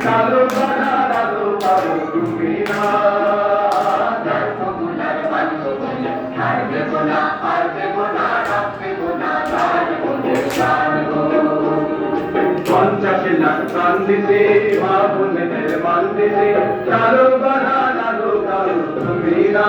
কালো বাড়া কালো কালো তুমি না পঞ্চাশে লাখ প্রাণ দিতে মা বোনেদের মান দিতে কালো বাড়া কালো কালো তুমি না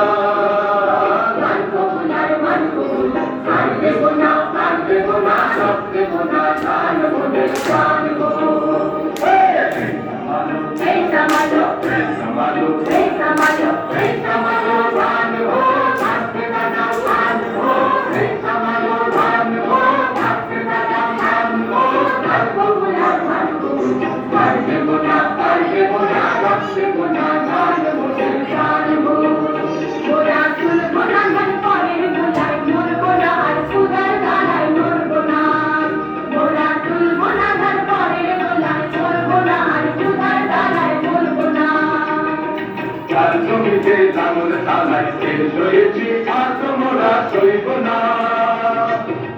জমিতে লাঙল চালাইতে সয়েছি আর তোমরা সইব না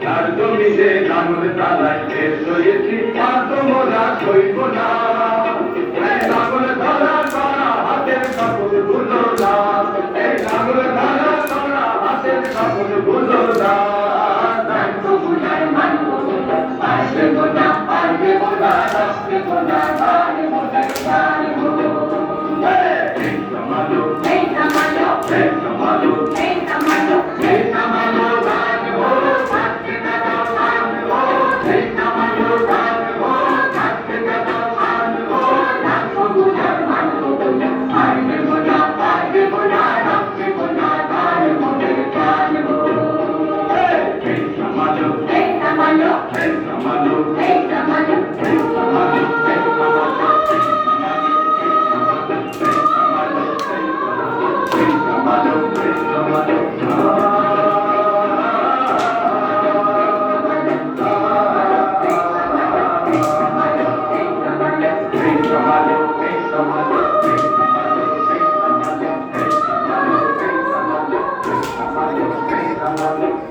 তার জমিতে লাঙল চালাইতে সয়েছি আর তোমরা সইব না লাঙল ধরা করা হাতের কাপড় ভুলো না এই লাঙল ধরা করা হাতের কাপড় ভুলো না Thank you.